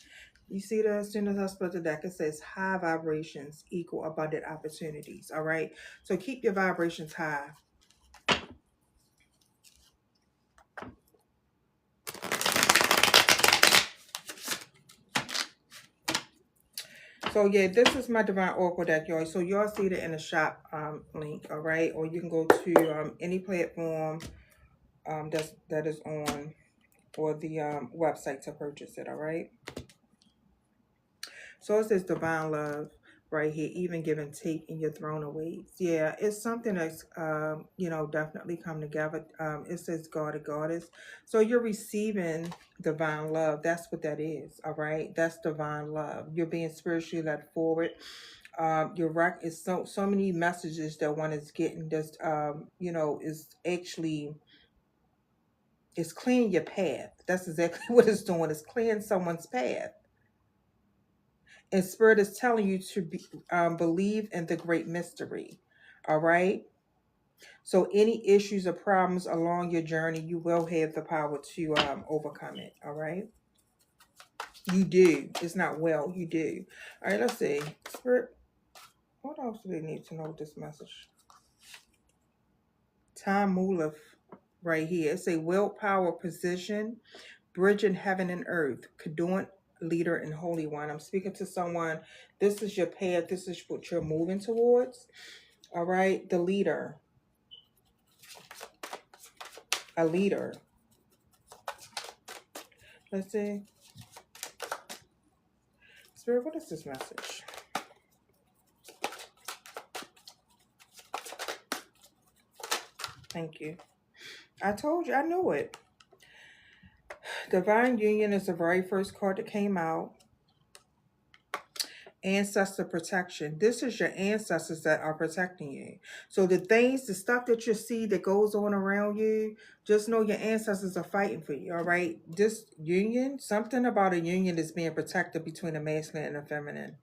You see that as soon as I split the deck, it says high vibrations equal abundant opportunities, all right? So keep your vibrations high. So yeah, this is my Divine Oracle deck, y'all. So y'all see it in the shop link, all right? Or you can go to any platform that is on, or the website to purchase it, all right? So it says Divine Love right here, even give and take in your throne awaits. Yeah, it's something that's, definitely come together. It says God and Goddess. So you're receiving divine love. That's what that is, all right? That's divine love. You're being spiritually led forward. It's so many messages that one is getting that's, is actually, it's clearing your path. That's exactly what it's doing. It's clearing someone's path. And Spirit is telling you to believe in the great mystery. All right. So any issues or problems along your journey, you will have the power to overcome it. All right. You do. It's not well. You do. All right. Let's see. Spirit, what else do they need to know with this message? Time Mulaf right here. It's a willpower position, bridging heaven and earth, Caduant leader and holy one. I'm speaking to someone. This is your path. This is what you're moving towards. All right. The leader. A leader. Let's see. Spirit, what is this message? Thank you. I told you, I knew it. Divine Union is the very first card that came out. Ancestor protection. This is your ancestors that are protecting you. So the things, the stuff that you see that goes on around you, just know your ancestors are fighting for you. All right. This union, something about a union is being protected between a masculine and a feminine.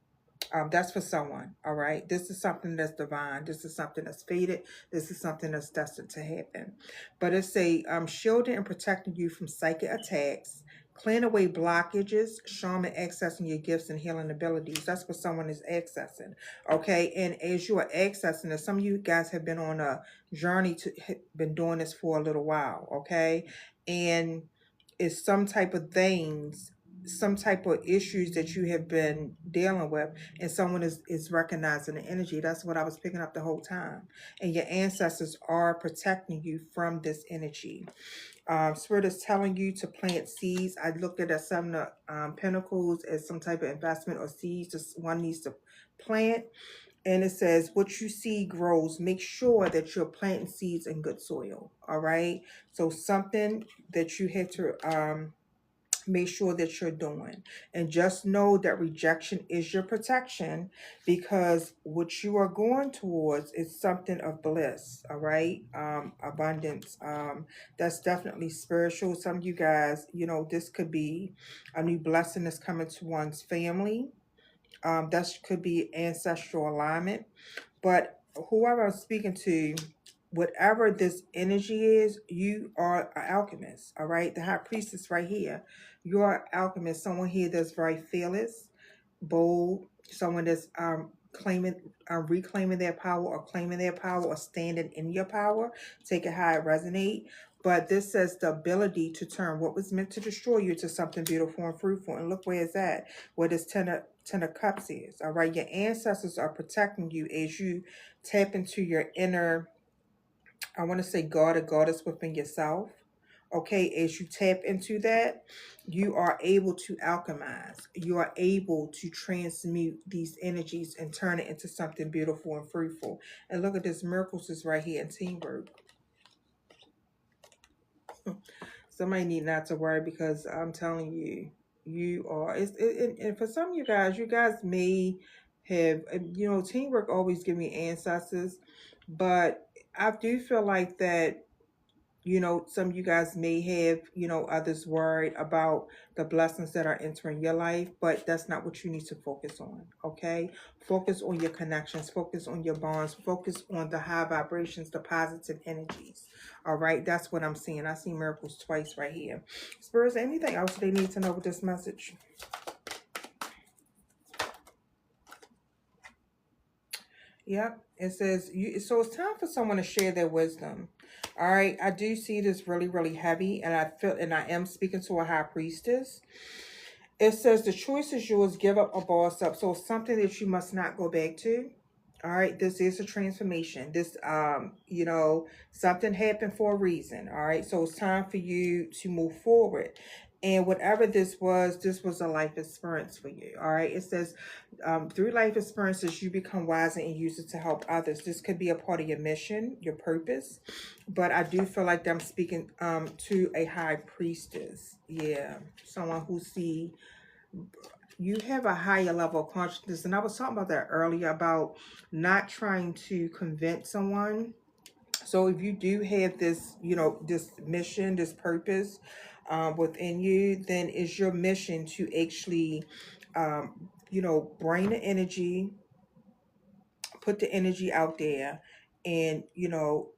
That's for someone. All right. This is something that's divine. This is something that's fated. This is something that's destined to happen. But it's a shielding and protecting you from psychic attacks, clearing away blockages, shaman accessing your gifts and healing abilities. That's what someone is accessing. Okay. And as you are accessing this, some of you guys have been on a journey to been doing this for a little while. Okay. And it's some type of things, some type of issues that you have been dealing with, and someone is recognizing the energy. That's what I was picking up the whole time. And your ancestors are protecting you from this energy. Spirit is telling you to plant seeds. I looked at Seven of Pentacles as some type of investment or seeds that one needs to plant. And it says, what you see grows. Make sure that you're planting seeds in good soil. All right. So something that you have to make sure that you're doing. And just know that rejection is your protection, because what you are going towards is something of bliss. All right. Abundance. That's definitely spiritual. Some of you guys, you know, this could be a new blessing that's coming to one's family. That could be ancestral alignment. But whoever I'm speaking to, whatever this energy is, you are an alchemist. All right. The high priestess right here. You're an alchemist. Someone here that's very fearless, bold, someone that's claiming, reclaiming their power, or claiming their power, or standing in your power. Take it how it resonate. But this says the ability to turn what was meant to destroy you to something beautiful and fruitful. And look where it's at, where this Ten of Cups is. All right. Your ancestors are protecting you as you tap into your inner, I want to say, God or goddess within yourself. Okay, as you tap into that, you are able to alchemize. You are able to transmute these energies and turn it into something beautiful and fruitful. And look at this, miracles is right here in teamwork. Somebody need not to worry, because I'm telling you, you are. And for some of you guys may have, you know, teamwork always give me ancestors, but I do feel like that, you know, some of you guys may have, you know, others worried about the blessings that are entering your life, but that's not what you need to focus on. Okay. Focus on your connections, focus on your bonds, focus on the high vibrations, the positive energies. All right. That's what I'm seeing. I see miracles twice right here. Spirits, anything else they need to know with this message? Yep. It says, so it's time for someone to share their wisdom. All right. I do see this really, really heavy, and I am speaking to a high priestess. It says the choice is yours. Give up or boss up. So something that you must not go back to. All right. This is a transformation. This, you know, something happened for a reason. All right. So it's time for you to move forward. And whatever this was a life experience for you. All right. It says, through life experiences, you become wiser and use it to help others. This could be a part of your mission, your purpose. But I do feel like I'm speaking to a high priestess. Yeah. Someone who see, you have a higher level of consciousness. And I was talking about that earlier, about not trying to convince someone. So if you do have this, you know, this mission, this purpose within you, then it's your mission to actually, you know, bring the energy, put the energy out there, and, you know,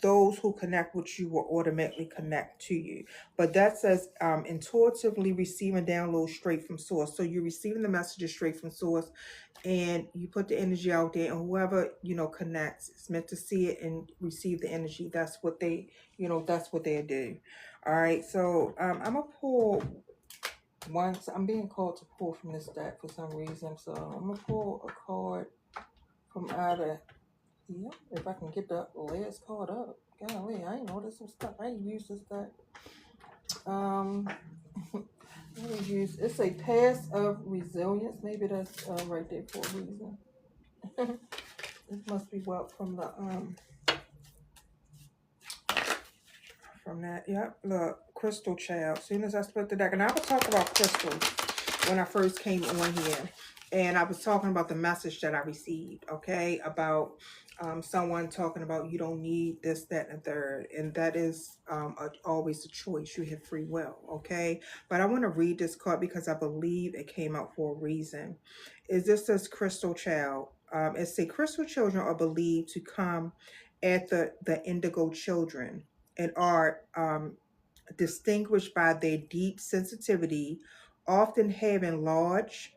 those who connect with you will automatically connect to you. But that says intuitively receiving downloads straight from source. So you're receiving the messages straight from source, and you put the energy out there, and whoever, you know, connects is meant to see it and receive the energy. That's what they, you know, that's what they do. All right. So I'm gonna pull once. I'm being called to pull from this deck for some reason. So I'm gonna pull a card from either. Yep, if I can get the last card up. Golly, I ain't know this was stuff. I ain't used this deck. Let me use, it's a pass of resilience. Maybe that's right there for a reason. It must be what from that. Yep, look, Crystal Child. As soon as I split the deck, and I was talking about crystals when I first came on here, and I was talking about the message that I received, okay, about someone talking about you don't need this, that, and the third, and that is always a choice. You have free will, okay? But I want to read this card because I believe it came out for a reason. Is this says Crystal Child? It say crystal children are believed to come at the indigo children and are distinguished by their deep sensitivity, often having large,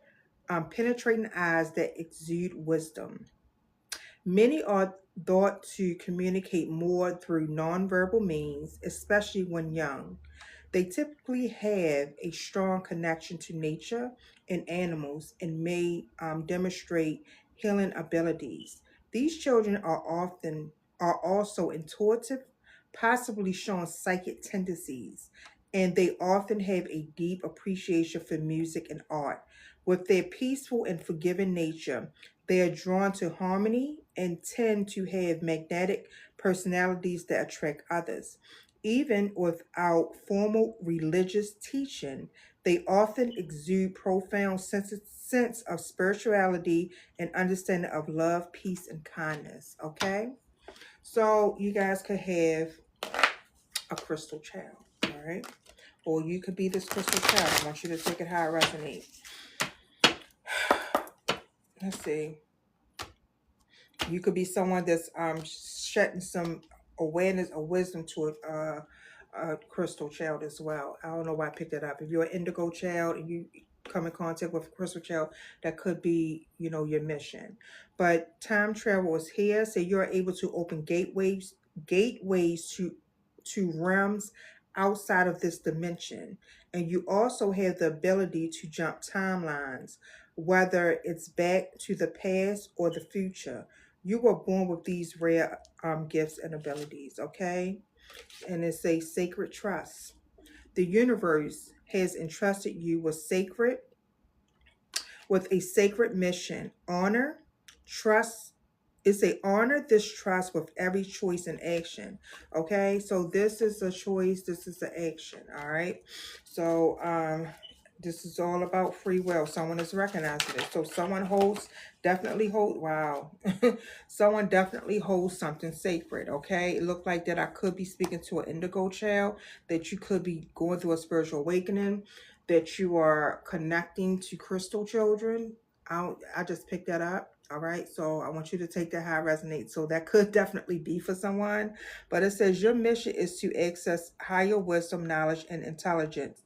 penetrating eyes that exude wisdom. Many are thought to communicate more through nonverbal means, especially when young. They typically have a strong connection to nature and animals and may demonstrate healing abilities. These children are also intuitive, possibly showing psychic tendencies, and they often have a deep appreciation for music and art. With their peaceful and forgiving nature, they are drawn to harmony and tend to have magnetic personalities that attract others. Even without formal religious teaching, they often exude profound sense of spirituality and understanding of love, peace, and kindness. Okay? So you guys could have a crystal child, all right? Or you could be this crystal child. I want you to take it how it resonates. Let's see. You could be someone that's shedding some awareness or wisdom to a crystal child as well. I don't know why I picked that up. If you're an indigo child and you come in contact with a crystal child, that could be, your mission. But time travel is here, so you're able to open gateways to realms outside of this dimension. And you also have the ability to jump timelines, whether it's back to the past or the future. You were born with these rare gifts and abilities, okay? And it's a sacred trust. The universe has entrusted you with a sacred mission. Honor, trust. It's a honor this trust with every choice and action. Okay, so this is a choice, this is an action. All right. So this is all about free will. Someone is recognizing it. So someone definitely hold, wow. Someone definitely holds something sacred, okay? It looked like that I could be speaking to an indigo child, that you could be going through a spiritual awakening, that you are connecting to crystal children. I just picked that up. All right. So I want you to take that how it resonates. So that could definitely be for someone. But it says your mission is to access higher wisdom, knowledge, and intelligence.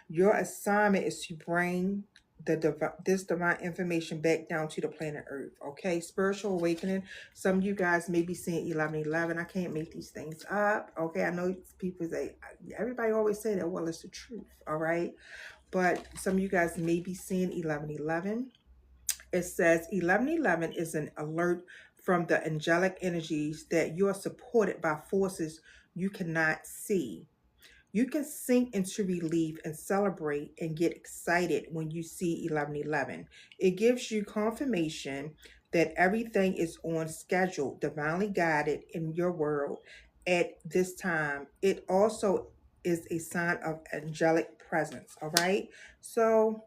Your assignment is to bring this divine information back down to the planet Earth. Okay. Spiritual awakening. Some of you guys may be seeing 1111. I can't make these things up. Okay. I know people say, everybody always say that. Well, it's the truth. All right. But some of you guys may be seeing 1111. It says 1111 is an alert from the angelic energies that you are supported by forces you cannot see. You can sink into relief and celebrate and get excited when you see 1111. It gives you confirmation that everything is on schedule, divinely guided in your world at this time. It also is a sign of angelic presence, all right? So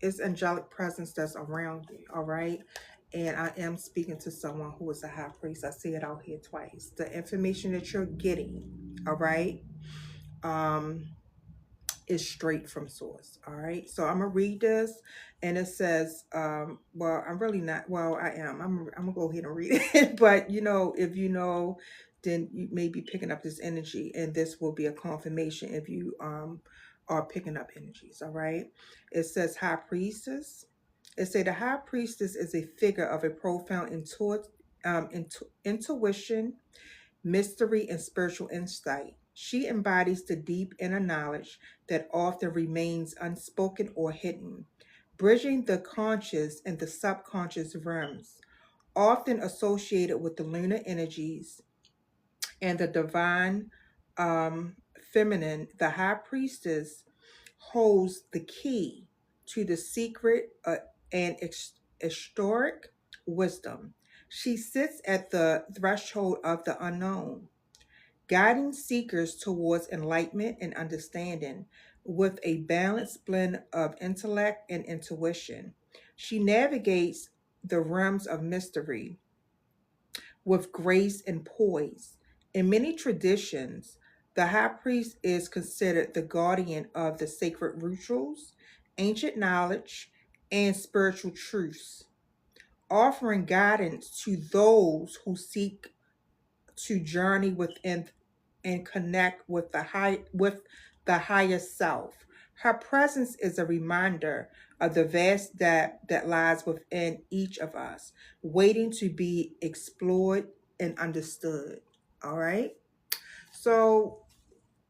it's angelic presence that's around you, all right? And I am speaking to someone who is a high priest. I see it out here twice. The information that you're getting, all right, um, is straight from source, all right? So I'm gonna read this, and it says, well, I'm really not, well, I am. I'm gonna go ahead and read it. But if you know, then you may be picking up this energy, and this will be a confirmation if you are picking up energies, all right? It says high priestess. It say the high priestess is a figure of a profound intuition, mystery, and spiritual insight. She embodies the deep inner knowledge that often remains unspoken or hidden, bridging the conscious and the subconscious realms. Often associated with the lunar energies and the divine feminine, the high priestess holds the key to the secret and historic wisdom. She sits at the threshold of the unknown, guiding seekers towards enlightenment and understanding with a balanced blend of intellect and intuition. She navigates the realms of mystery with grace and poise. In many traditions, the high priest is considered the guardian of the sacred rituals, ancient knowledge, and spiritual truths, offering guidance to those who seek to journey within and connect with the higher self. Her presence is a reminder of the vast depth that lies within each of us, waiting to be explored and understood. All right. So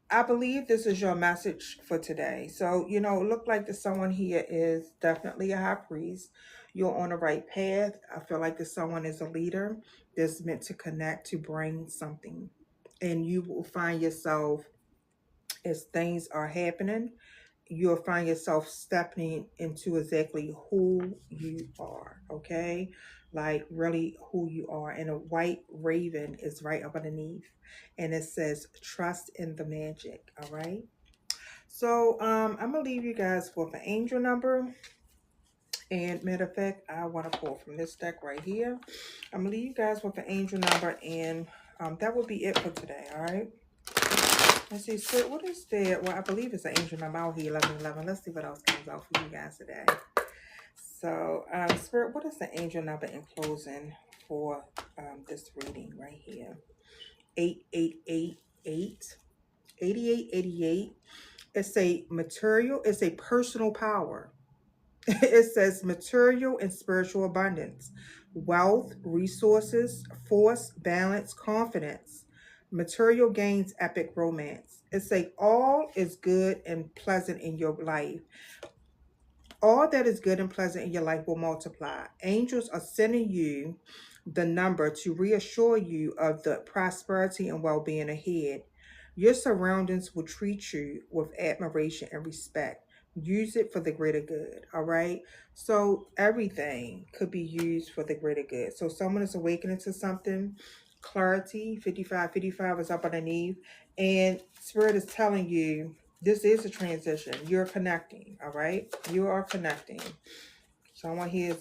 I believe this is your message for today. So, it looked like that someone here is definitely a high priest. You're on the right path. I feel like that someone is a leader that's meant to connect, to bring something. And you will find yourself, as things are happening, you'll find yourself stepping into exactly who you are, okay? Like really who you are. And a white raven is right up underneath. And it says, trust in the magic, all right? So I'm going to leave you guys with an angel number. And matter of fact, I want to pull from this deck right here. I'm going to leave you guys with an angel number. And that will be it for today, all right? Let's see, so what is there? Well, I believe it's an angel number out here, 1111. Let's see what else comes out for you guys today. So, Spirit, what is the angel number in closing for this reading right here? 8888. 8888. It's a material, it's a personal power. It says material and spiritual abundance, wealth, resources, force, balance, confidence, material gains, epic romance. It say all is good and pleasant in your life. All that is good and pleasant in your life will multiply. Angels are sending you the number to reassure you of the prosperity and well-being ahead. Your surroundings will treat you with admiration and respect. Use it for the greater good, all right? So everything could be used for the greater good. So someone is awakening to something. Clarity, 5555 is up underneath. And Spirit is telling you, this is a transition. You're connecting, all right? You are connecting. Someone here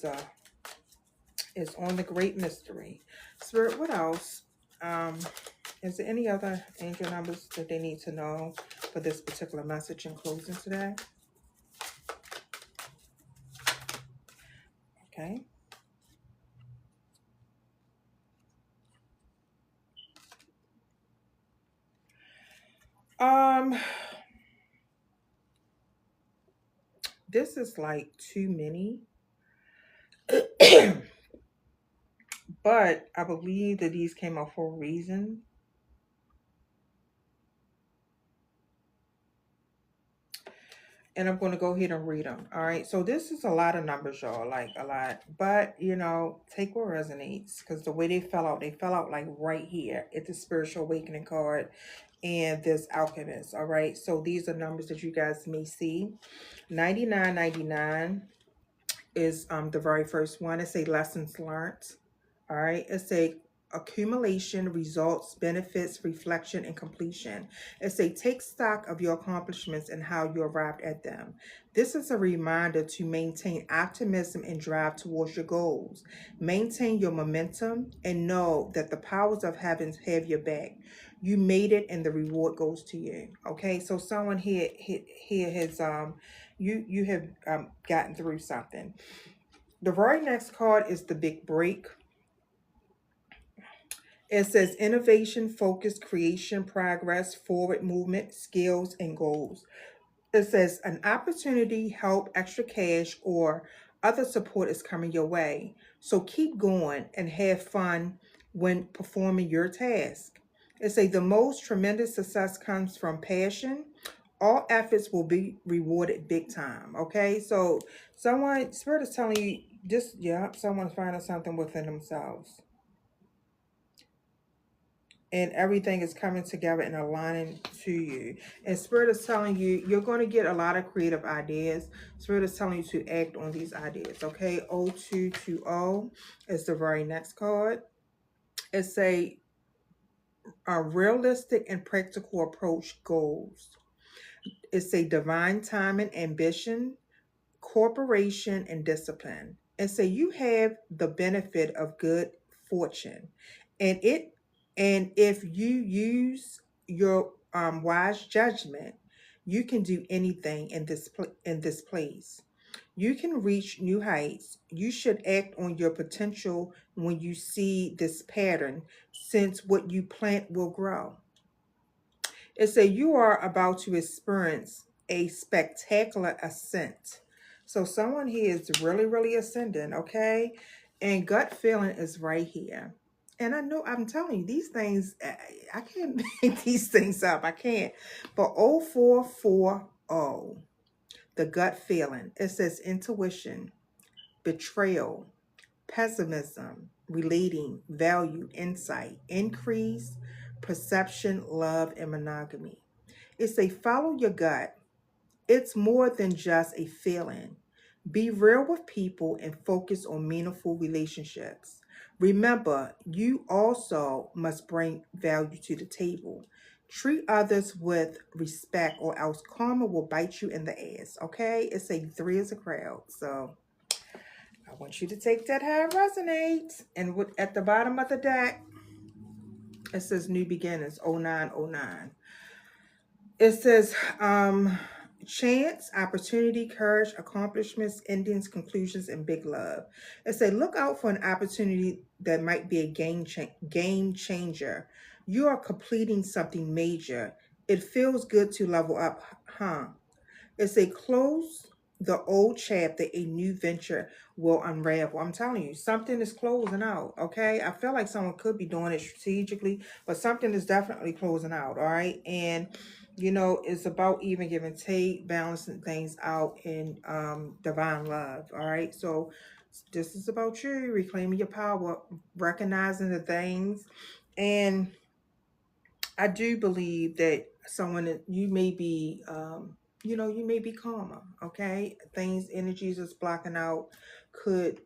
is on the great mystery. Spirit, what else? Is there any other angel numbers that they need to know for this particular message in closing today? Okay. This is like too many. But I believe that these came out for a reason. And I'm going to go ahead and read them. All right. So this is a lot of numbers, y'all, like a lot. But, take what resonates, because the way they fell out like right here at the spiritual awakening card and this alchemist. All right. So these are numbers that you guys may see. 9999 is the very first one. It's a lessons learned. All right. It's a accumulation, results, benefits, reflection, and completion. It's a take stock of your accomplishments and how you arrived at them. This is a reminder to maintain optimism and drive towards your goals. Maintain your momentum and know that the powers of heaven have your back. You made it and the reward goes to you. Okay, so someone here has you have gotten through something. The very next card is the big break. It says innovation, focus, creation, progress, forward movement, skills, and goals. It says an opportunity, help, extra cash, or other support is coming your way. So keep going and have fun when performing your task. It says the most tremendous success comes from passion. All efforts will be rewarded big time. Okay, so Spirit is telling you someone's finding something within themselves. and everything is coming together and aligning to you. And Spirit is telling you, you're going to get a lot of creative ideas. Spirit is telling you to act on these ideas, okay? 0220 is the very next card. It's a realistic and practical approach goals. It's a divine time and ambition, corporation, and discipline. And so you have the benefit of good fortune. And if you use your wise judgment, you can do anything in this place. You can reach new heights. You should act on your potential when you see this pattern, since what you plant will grow. It says you are about to experience a spectacular ascent. So someone here is really, really ascending, okay? And gut feeling is right here. And I know, I'm telling you, these things, I can't make these things up. I can't. But 0440, the gut feeling, it says intuition, betrayal, pessimism, relating, value, insight, increase, perception, love, and monogamy. It's a follow your gut. It's more than just a feeling. Be real with people and focus on meaningful relationships. Remember, you also must bring value to the table. Treat others with respect, or else karma will bite you in the ass, okay? It's a three is a crowd. So I want you to take that how it resonates. And at the bottom of the deck, it says new beginnings, 0909. It says chance, opportunity, courage, accomplishments, endings, conclusions, and big love. It says look out for an opportunity that might be a game changer. You are completing something major. It feels good to level up, huh? It's a close the old chapter, a new venture will unravel. I'm telling you, something is closing out, okay? I feel like someone could be doing it strategically, but something is definitely closing out, all right? And, you know, it's about even give and take, balancing things out in divine love, all right? So this is about you, reclaiming your power, recognizing the things. And I do believe that someone, you may be, you may be calmer, okay? Things, energies is blocking out, could,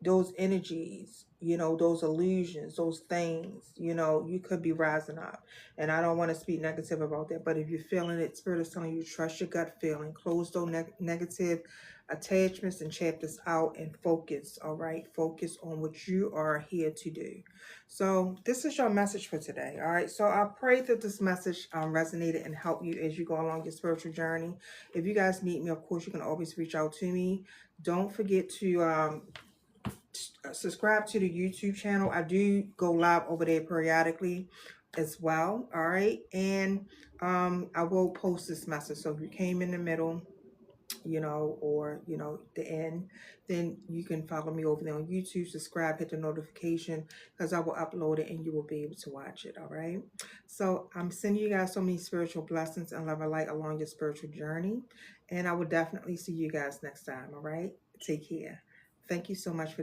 those energies, those illusions, those things, you could be rising up. And I don't want to speak negative about that, but if you're feeling it, Spirit is telling you, trust your gut feeling, close those negative attachments and chapters out and focus, all right? Focus on what you are here to do. So this is your message for today. All right. So I pray that this message resonated and helped you as you go along your spiritual journey. If you guys need me, of course, you can always reach out to me. Don't forget to subscribe to the YouTube channel. I do go live over there periodically as well. All right. And I will post this message. So if you came in the middle, or, the end, then you can follow me over there on YouTube, subscribe, hit the notification, because I will upload it and you will be able to watch it, all right? So I'm sending you guys so many spiritual blessings and love and light along your spiritual journey, and I will definitely see you guys next time, all right? Take care. Thank you so much for the